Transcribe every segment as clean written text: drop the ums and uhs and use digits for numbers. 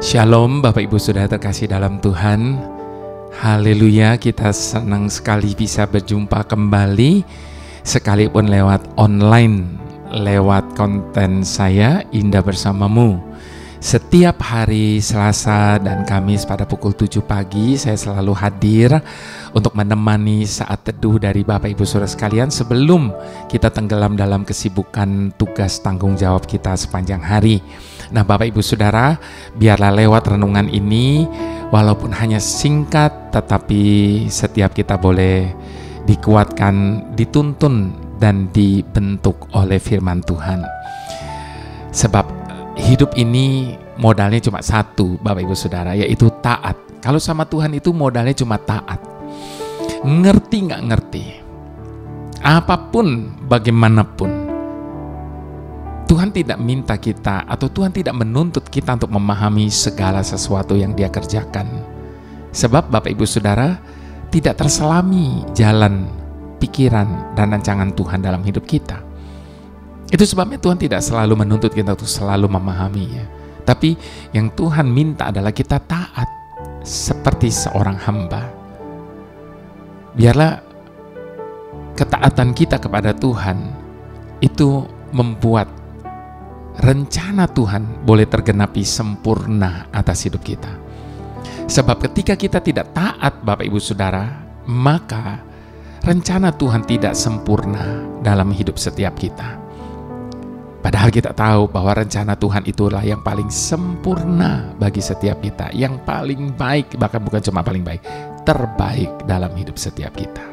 Shalom Bapak Ibu Saudara terkasih dalam Tuhan. Haleluya, kita senang sekali bisa berjumpa kembali sekalipun lewat online, lewat konten saya Indah Bersamamu. Setiap hari Selasa dan Kamis pada pukul 7 pagi saya selalu hadir untuk menemani saat teduh dari Bapak Ibu Saudara sekalian sebelum kita tenggelam dalam kesibukan tugas tanggung jawab kita sepanjang hari. Nah Bapak Ibu Saudara, biarlah lewat renungan ini walaupun hanya singkat tetapi setiap kita boleh dikuatkan, dituntun dan dibentuk oleh firman Tuhan. Sebab hidup ini modalnya cuma satu Bapak Ibu Saudara, yaitu taat. Kalau sama Tuhan itu modalnya cuma taat. Ngerti gak ngerti, apapun bagaimanapun, Tuhan tidak minta kita atau Tuhan tidak menuntut kita untuk memahami segala sesuatu yang Dia kerjakan. Sebab Bapak Ibu Saudara, tidak terselami jalan, pikiran, dan rancangan Tuhan dalam hidup kita. Itu sebabnya Tuhan tidak selalu menuntut kita untuk selalu memahaminya. Tapi yang Tuhan minta adalah kita taat seperti seorang hamba. Biarlah ketaatan kita kepada Tuhan itu membuat rencana Tuhan boleh tergenapi sempurna atas hidup kita. Sebab ketika kita tidak taat Bapak Ibu Saudara, maka rencana Tuhan tidak sempurna dalam hidup setiap kita. Padahal kita tahu bahwa rencana Tuhan itulah yang paling sempurna bagi setiap kita, yang paling baik, bahkan bukan cuma paling baik, terbaik dalam hidup setiap kita.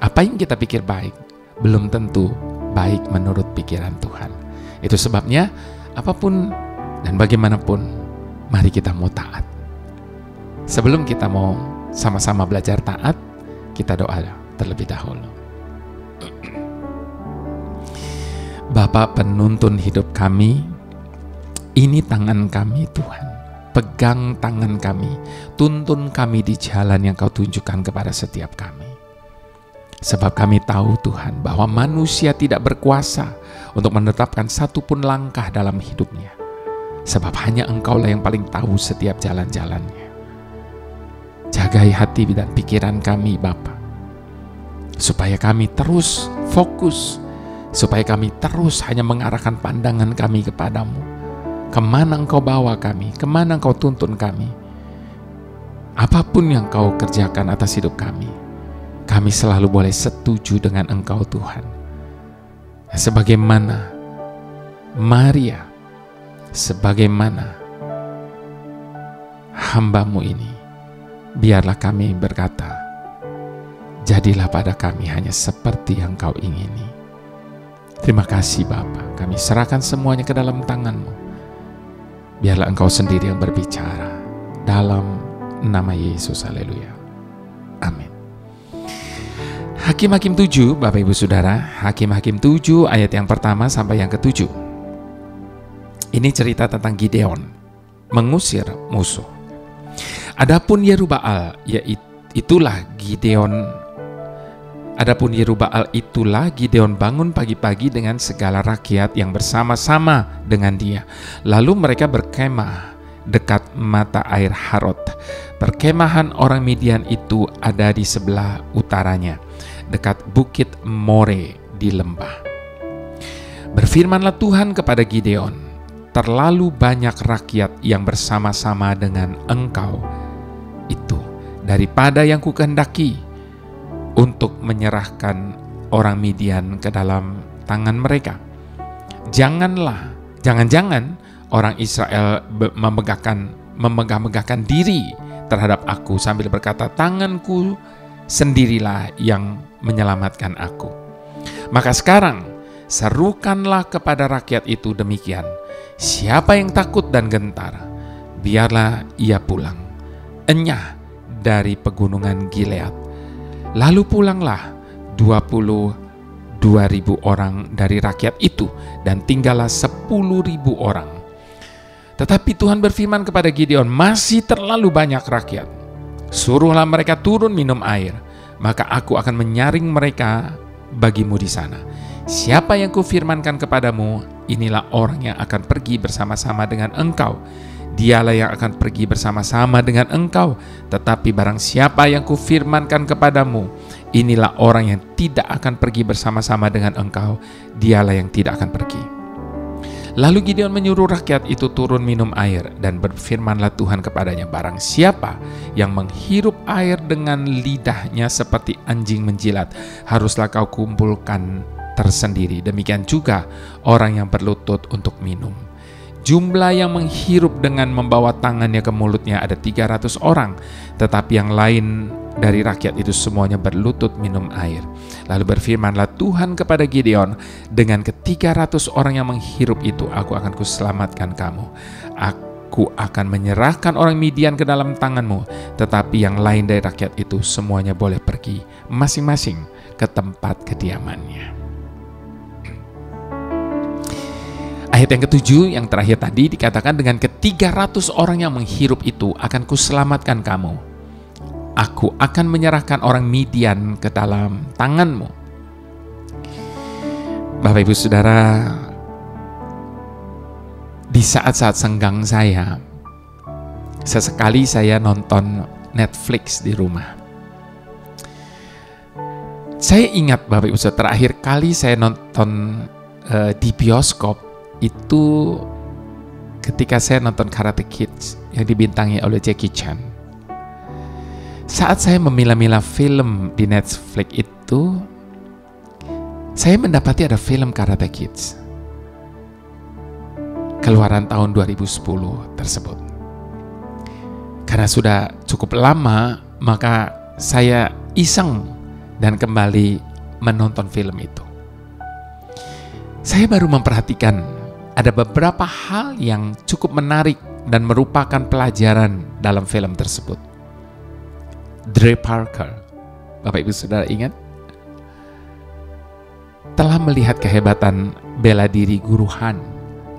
Apa yang kita pikir baik, belum tentu baik menurut pikiran Tuhan. Itu sebabnya apapun dan bagaimanapun, mari kita mau taat. Sebelum kita mau sama-sama belajar taat, kita doa terlebih dahulu. Bapa penuntun hidup kami, ini tangan kami Tuhan. Pegang tangan kami, tuntun kami di jalan yang Kau tunjukkan kepada setiap kami. Sebab kami tahu Tuhan bahwa manusia tidak berkuasa untuk menetapkan satu pun langkah dalam hidupnya. Sebab hanya Engkaulah yang paling tahu setiap jalan-jalannya. Jagai hati dan pikiran kami Bapa, supaya kami terus fokus, supaya kami terus hanya mengarahkan pandangan kami kepadamu. Kemana Engkau bawa kami, kemana Engkau tuntun kami. Apapun yang Kau kerjakan atas hidup kami, kami selalu boleh setuju dengan Engkau Tuhan. Sebagaimana Maria, sebagaimana hamba-Mu ini, biarlah kami berkata, jadilah pada kami hanya seperti yang Kau ingini. Terima kasih Bapa, kami serahkan semuanya ke dalam tangan-Mu. Biarlah Engkau sendiri yang berbicara, dalam nama Yesus, haleluya. Amin. Hakim-Hakim 7, Bapak Ibu Saudara, Hakim-Hakim 7 ayat yang pertama sampai yang ke-7. Ini cerita tentang Gideon mengusir musuh. Adapun Yerubbaal, itulah Gideon bangun pagi-pagi dengan segala rakyat yang bersama-sama dengan dia. Lalu mereka berkemah dekat mata air Harod. Perkemahan orang Midian itu ada di sebelah utaranya, dekat bukit More di lembah. Berfirmanlah Tuhan kepada Gideon, terlalu banyak rakyat yang bersama-sama dengan engkau itu daripada yang kukehendaki untuk menyerahkan orang Midian ke dalam tangan mereka. Jangan-jangan orang Israel memegah-megahkan diri terhadap aku sambil berkata, tanganku sendirilah yang menyelamatkan aku. Maka sekarang serukanlah kepada rakyat itu demikian, siapa yang takut dan gentar, biarlah ia pulang, enyah dari pegunungan Gilead. Lalu pulanglah 22.000 orang dari rakyat itu, dan tinggallah 10.000 orang. Tetapi Tuhan berfirman kepada Gideon, masih terlalu banyak rakyat. Suruhlah mereka turun minum air, maka aku akan menyaring mereka bagimu di sana. Siapa yang kufirmankan kepadamu, inilah orang yang akan pergi bersama-sama dengan engkau. Dialah yang akan pergi bersama-sama dengan engkau. Tetapi barang siapa yang kufirmankan kepadamu, inilah orang yang tidak akan pergi bersama-sama dengan engkau, dialah yang tidak akan pergi. Lalu Gideon menyuruh rakyat itu turun minum air, dan berfirmanlah Tuhan kepadanya, barang siapa yang menghirup air dengan lidahnya seperti anjing menjilat, haruslah kau kumpulkan tersendiri. Demikian juga orang yang berlutut untuk minum. Jumlah yang menghirup dengan membawa tangannya ke mulutnya ada 300 orang, tetapi yang lain dari rakyat itu semuanya berlutut minum air. Lalu berfirmanlah Tuhan kepada Gideon, dengan ke-300 orang yang menghirup itu aku akan kuselamatkan kamu. Aku akan menyerahkan orang Midian ke dalam tanganmu, tetapi yang lain dari rakyat itu semuanya boleh pergi masing-masing ke tempat kediamannya. Ayat yang ke-7 yang terakhir tadi dikatakan, dengan ke-300 orang yang menghirup itu akan kuselamatkan kamu. Aku akan menyerahkan orang Midian ke dalam tanganmu. Bapak Ibu Saudara, di saat-saat senggang saya, sesekali saya nonton Netflix di rumah. Saya ingat Bapak Ibu Saudara, terakhir kali saya nonton di bioskop itu ketika saya nonton Karate Kids yang dibintangi oleh Jackie Chan. Saat saya memilah-milah film di Netflix itu, saya mendapati ada film Karate Kids keluaran tahun 2010 tersebut. Karena sudah cukup lama, maka saya iseng dan kembali menonton film itu. Saya baru memperhatikan ada beberapa hal yang cukup menarik dan merupakan pelajaran dalam film tersebut. Trey Parker, Bapak Ibu Saudara ingat? Telah melihat kehebatan bela diri Guru Han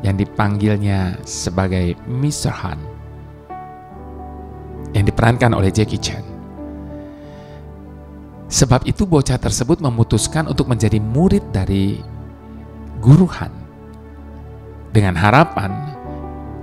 yang dipanggilnya sebagai Mr. Han, yang diperankan oleh Jackie Chan. Sebab itu bocah tersebut memutuskan untuk menjadi murid dari Guru Han, dengan harapan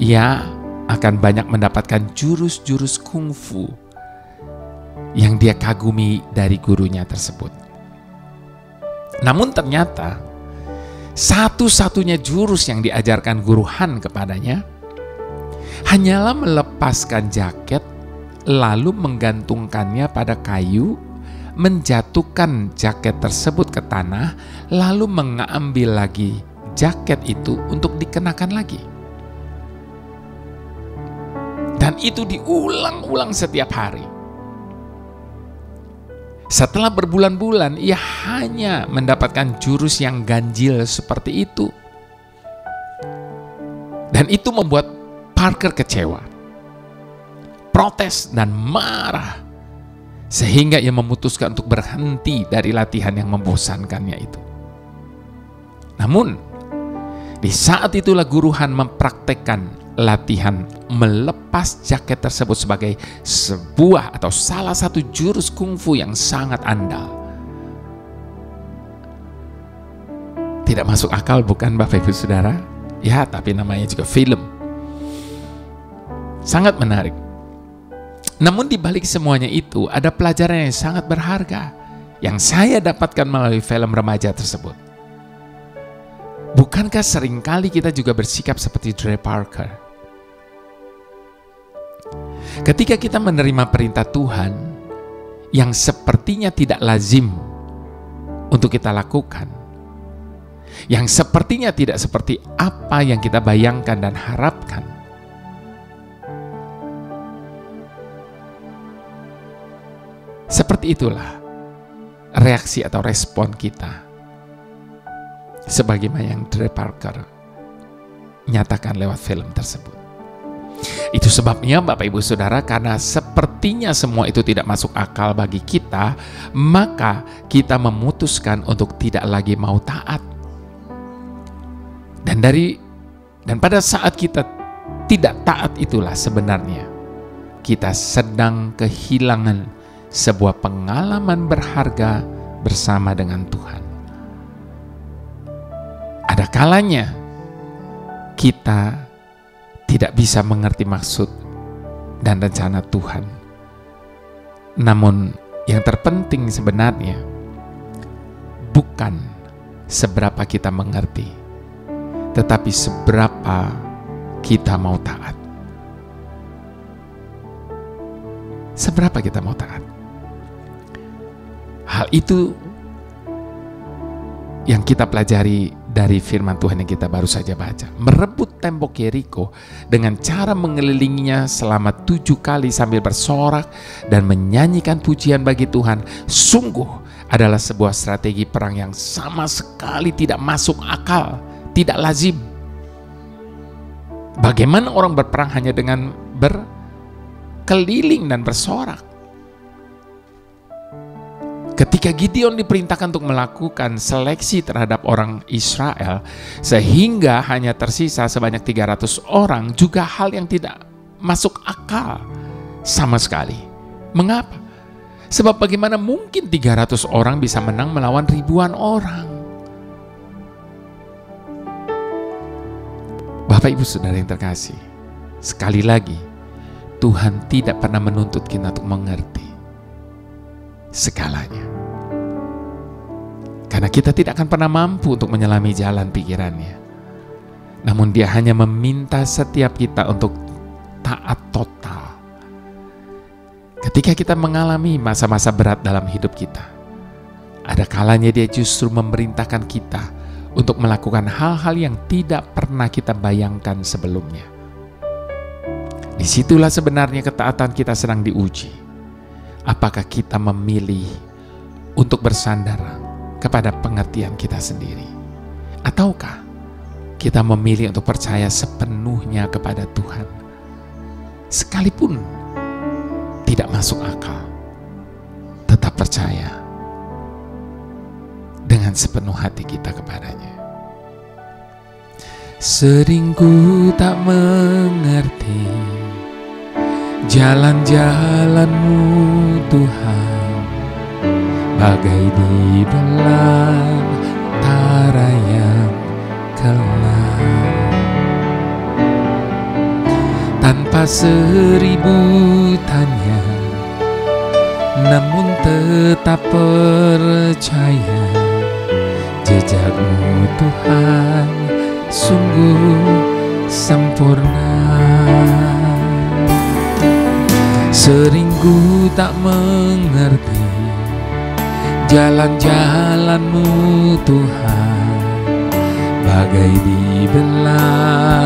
ia akan banyak mendapatkan jurus-jurus kungfu yang dia kagumi dari gurunya tersebut. Namun ternyata satu-satunya jurus yang diajarkan Guru Han kepadanya hanyalah melepaskan jaket, lalu menggantungkannya pada kayu, menjatuhkan jaket tersebut ke tanah, lalu mengambil lagi jaket itu untuk dikenakan lagi. Dan itu diulang-ulang setiap hari. Setelah berbulan-bulan, ia hanya mendapatkan jurus yang ganjil seperti itu. Dan itu membuat Parker kecewa, protes dan marah, sehingga ia memutuskan untuk berhenti dari latihan yang membosankannya itu. Namun, di saat itulah Guru Han mempraktekkan latihan melepas jaket tersebut sebagai sebuah atau salah satu jurus kungfu yang sangat andal. Tidak masuk akal bukan Bapak Ibu Saudara? Ya, tapi namanya juga film. Sangat menarik. Namun di balik semuanya itu ada pelajaran yang sangat berharga yang saya dapatkan melalui film remaja tersebut. Bukankah seringkali kita juga bersikap seperti Trey Parker? Ketika kita menerima perintah Tuhan yang sepertinya tidak lazim untuk kita lakukan, yang sepertinya tidak seperti apa yang kita bayangkan dan harapkan, seperti itulah reaksi atau respon kita, sebagaimana yang Trey Parker nyatakan lewat film tersebut. Itu sebabnya Bapak Ibu Saudara, karena sepertinya semua itu tidak masuk akal bagi kita, maka kita memutuskan untuk tidak lagi mau taat. Dan pada saat kita tidak taat itulah sebenarnya kita sedang kehilangan sebuah pengalaman berharga bersama dengan Tuhan. Ada kalanya kita tidak bisa mengerti maksud dan rencana Tuhan. Namun yang terpenting sebenarnya bukan seberapa kita mengerti, tetapi seberapa kita mau taat. Seberapa kita mau taat. Hal itu yang kita pelajari dari firman Tuhan yang kita baru saja baca. Merebut tembok Yeriko dengan cara mengelilinginya selama 7 kali sambil bersorak dan menyanyikan pujian bagi Tuhan, sungguh adalah sebuah strategi perang yang sama sekali tidak masuk akal, tidak lazim. Bagaimana orang berperang hanya dengan berkeliling dan bersorak? Ketika Gideon diperintahkan untuk melakukan seleksi terhadap orang Israel sehingga hanya tersisa sebanyak 300 orang, juga hal yang tidak masuk akal sama sekali. Mengapa? Sebab bagaimana mungkin 300 orang bisa menang melawan ribuan orang? Bapak Ibu Saudara yang terkasih, sekali lagi Tuhan tidak pernah menuntut kita untuk mengerti segalanya. Karena kita tidak akan pernah mampu untuk menyelami jalan pikirannya. Namun Dia hanya meminta setiap kita untuk taat total. Ketika kita mengalami masa-masa berat dalam hidup kita, ada kalanya Dia justru memerintahkan kita untuk melakukan hal-hal yang tidak pernah kita bayangkan sebelumnya. Disitulah sebenarnya ketaatan kita sedang diuji. Apakah kita memilih untuk bersandar kepada pengertian kita sendiri, ataukah kita memilih untuk percaya sepenuhnya kepada Tuhan, sekalipun tidak masuk akal, tetap percaya dengan sepenuh hati kita kepadanya. Sering ku tak mengerti jalan-jalan-Mu Tuhan, bagai di belantara yang kelam. Tanpa 1000 tanya, namun tetap percaya, jejak-Mu Tuhan sungguh sempurna. Sering ku tak mengerti jalan-jalan-Mu Tuhan, bagai di belantara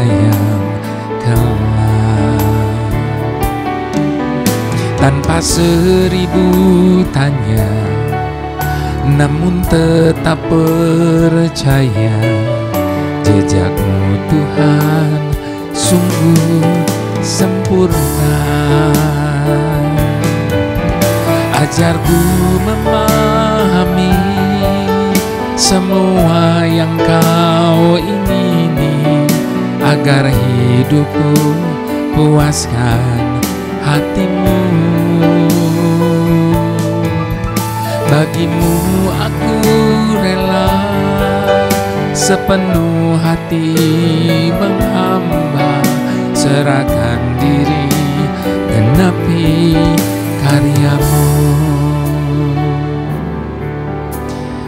yang kelam. Tanpa 1000 tanya, namun tetap percaya, jejak-Mu Tuhan sungguh sempurna. Ajarku memahami semua yang Kau ingini, agar hidupku puaskan hati-Mu. Bagi-Mu aku rela sepenuh hati menghamba, serahkan diri, genapi karya-Mu.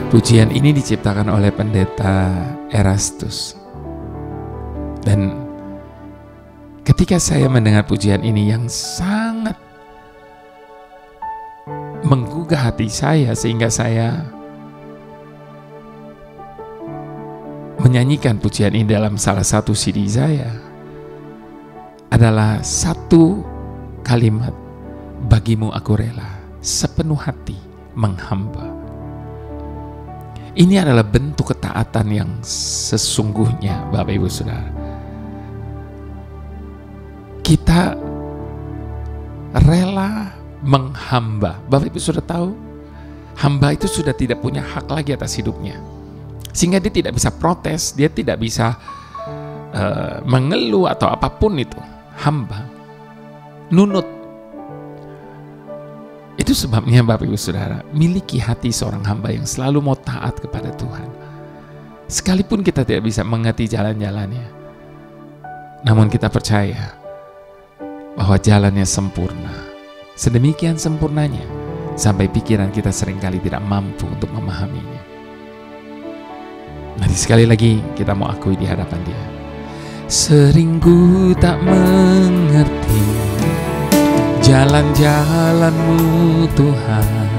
Pujian ini diciptakan oleh pendeta Erastus. Dan ketika saya mendengar pujian ini yang sangat menggugah hati saya, sehingga saya menyanyikan pujian ini dalam salah satu CD saya, adalah satu kalimat, bagi-Mu aku rela sepenuh hati menghamba. Ini adalah bentuk ketaatan yang sesungguhnya, Bapak Ibu Saudara. Kita rela menghamba. Bapak Ibu sudah tahu, hamba itu sudah tidak punya hak lagi atas hidupnya. Sehingga dia tidak bisa protes, dia tidak bisa mengeluh atau apapun itu. Hamba, nunut. Itu sebabnya Bapak Ibu Saudara, miliki hati seorang hamba yang selalu mau taat kepada Tuhan. Sekalipun kita tidak bisa mengerti jalan-jalannya, Namun kita percaya bahwa jalannya sempurna, sedemikian sempurnanya sampai pikiran kita seringkali tidak mampu untuk memahaminya. Nanti sekali lagi kita mau akui di hadapan Dia. Sering ku tak mengerti jalan-jalan-Mu Tuhan,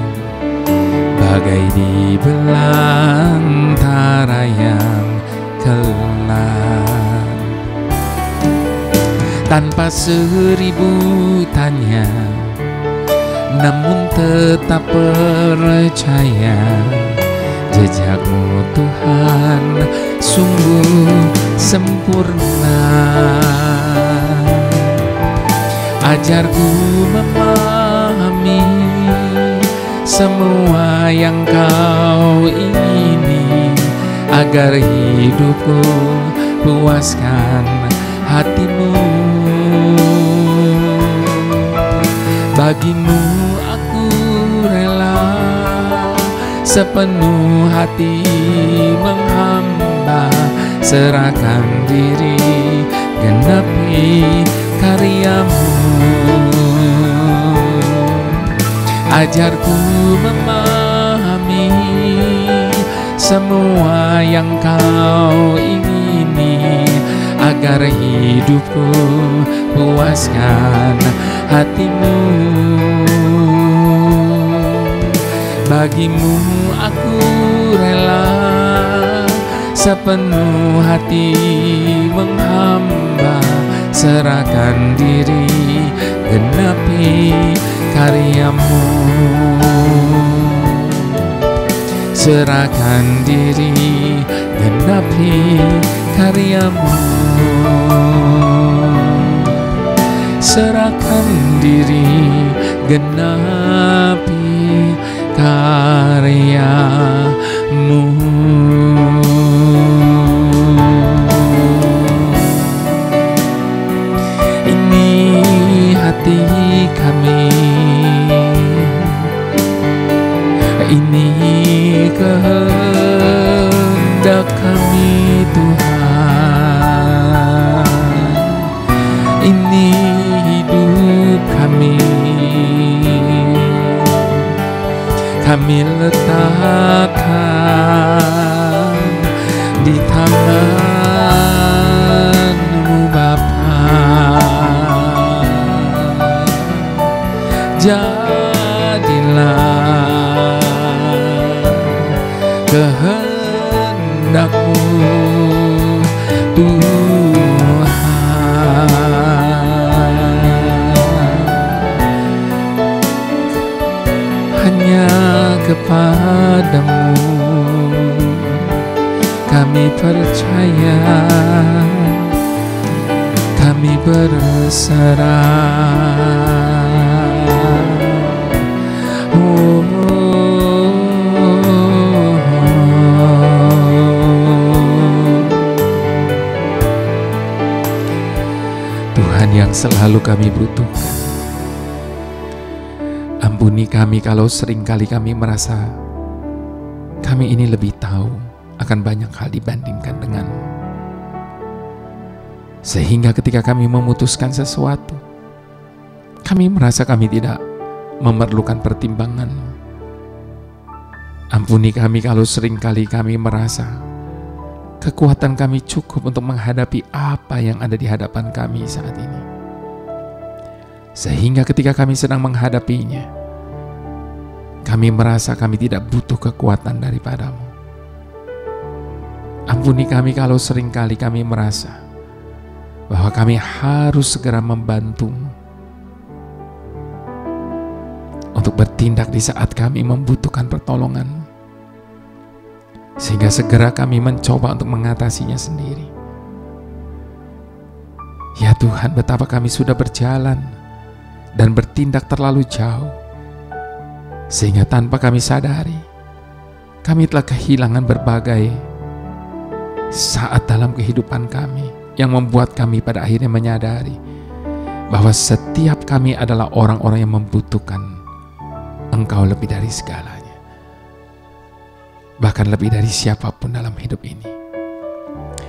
bagai di belantara yang kelam. Tanpa seribu tanya, namun tetap percaya, jejak-Mu Tuhan sungguh sempurna. Ajarku memahami semua yang Kau ingini, agar hidupku puaskan hati-Mu. Bagimu aku rela sepenuh hati menghamba, serahkan diri genapi karya-Mu. Ajarku memahami semua yang Kau ingini, agar hidupku puaskan hati-Mu. Bagimu aku rela sepenuh hati menghamba, serahkan diri genapi karya-Mu. Serahkan diri genapi karya-Mu. Serahkan diri genapi karya-Mu. Ini hati kami, ini kehendak kami Tuhan. Ini hidup kami letakkan di tangan-Mu Bapa. Jadilah kehendak-Mu Tuhan. Hanya kepada-Mu kami percaya, kami berserah. Tuhan yang selalu kami butuhkan, ampuni kami kalau seringkali kami merasa kami ini lebih tahu akan banyak hal dibandingkan dengan-Mu. Sehingga ketika kami memutuskan sesuatu, kami merasa kami tidak memerlukan pertimbangan-Mu. Ampuni kami kalau seringkali kami merasa kekuatan kami cukup untuk menghadapi apa yang ada di hadapan kami saat ini. Sehingga ketika kami sedang menghadapinya, kami merasa kami tidak butuh kekuatan daripada-Mu. Ampuni kami kalau seringkali kami merasa bahwa kami harus segera membantu-Mu untuk bertindak di saat kami membutuhkan pertolongan, sehingga segera kami mencoba untuk mengatasinya sendiri. Ya Tuhan, betapa kami sudah berjalan dan bertindak terlalu jauh, sehingga tanpa kami sadari, kami telah kehilangan berbagai saat dalam kehidupan kami, yang membuat kami pada akhirnya menyadari bahwa setiap kami adalah orang-orang yang membutuhkan Engkau lebih dari segalanya, bahkan lebih dari siapapun dalam hidup ini.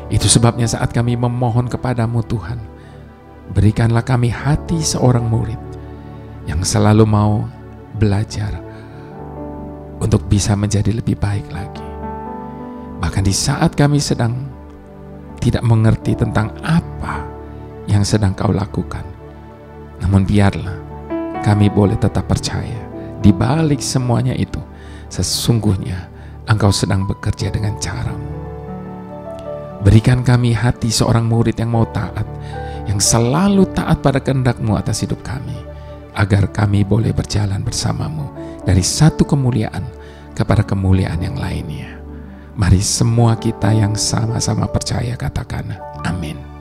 Itu sebabnya saat kami memohon kepadamu Tuhan, berikanlah kami hati seorang murid yang selalu mau belajar untuk bisa menjadi lebih baik lagi. Bahkan di saat kami sedang tidak mengerti tentang apa yang sedang Kau lakukan, namun biarlah kami boleh tetap percaya di balik semuanya itu, sesungguhnya Engkau sedang bekerja dengan cara-Mu. Berikan kami hati seorang murid yang mau taat, yang selalu taat pada kehendak-Mu atas hidup kami, agar kami boleh berjalan bersama-Mu dari satu kemuliaan kepada kemuliaan yang lainnya. Mari semua kita yang sama-sama percaya katakan amin.